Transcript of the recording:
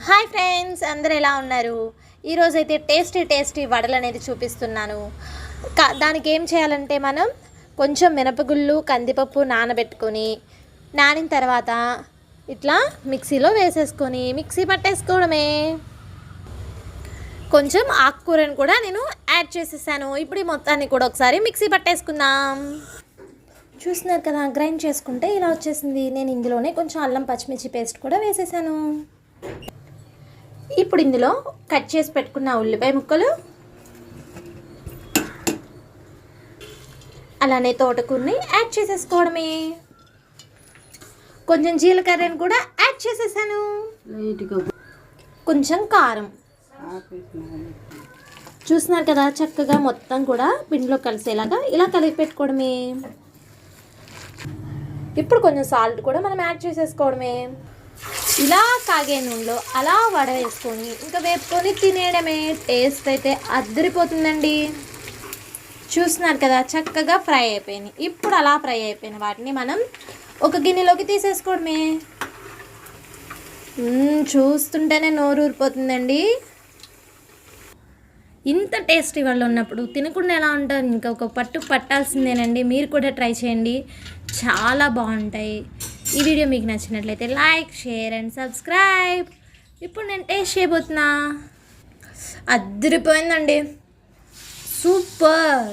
Hi friends, అందరూ ఎలా ఉన్నారు? ఈరోజు అయితే టేస్టీ వడలు అనేది చూపిస్తున్నాను. దానికి ఏం చేయాలంటే మనం కొంచెం మినపగుళ్ళు కందిపప్పు నానిన తర్వాత ఇట్లా మిక్సీలో వేసేసుకొని మిక్సీ పట్టేసుకోవడమే. కొంచెం ఆకుకూరను కూడా నేను యాడ్ చేసేసాను. ఇప్పుడు ఈ మొత్తాన్ని కూడా ఒకసారి మిక్సీ పట్టేసుకుందాం. చూస్తున్నారు కదా, గ్రైండ్ చేసుకుంటే ఇలా వచ్చేసింది. నేను ఇందులోనే కొంచెం అల్లం పచ్చిమిర్చి పేస్ట్ కూడా వేసేసాను. ఇప్పుడు ఇందులో కట్ చేసి పెట్టుకున్న ఉల్లిపాయ ముక్కలు, అలానే తోటకూరని యాడ్ చేసేసుకోవడమే. కొంచెం జీలకర్రని కూడా యాడ్ చేసేసాను. కొంచెం కారం. చూస్తున్నారు కదా, చక్కగా మొత్తం కూడా పిండిలో కలిసేలాగా ఇలా కలిపి పెట్టుకోవడమే. ఇప్పుడు కొంచెం సాల్ట్ కూడా మనం యాడ్ చేసేసుకోవడమే. ఇలా కాగే నూనెలో అలా వడ వేసుకొని ఇంకా వేపుకొని తినేయడమే. టేస్ట్ అయితే అద్దరిపోతుందండి. చూస్తున్నారు కదా, చక్కగా ఫ్రై అయిపోయినాయి. ఇప్పుడు అలా ఫ్రై అయిపోయిన వాటిని మనం ఒక గిన్నెలోకి తీసేసుకోవడమే. చూస్తుంటేనే నోరు ఊరిపోతుందండి. ఇంత టేస్టీ వాళ్ళు ఉన్నప్పుడు తినకుండా ఎలా ఉంటారు? ఇంకొక పట్టు పట్టాల్సిందేనండి. మీరు కూడా ట్రై చేయండి, చాలా బాగుంటాయి. ఈ వీడియో మీకు నచ్చినట్లయితే లైక్, షేర్ అండ్ సబ్స్క్రైబ్. ఇప్పుడు నేను టేస్ట్ చేయబోతున్నా. అద్దరిపోయిందండి, సూపర్.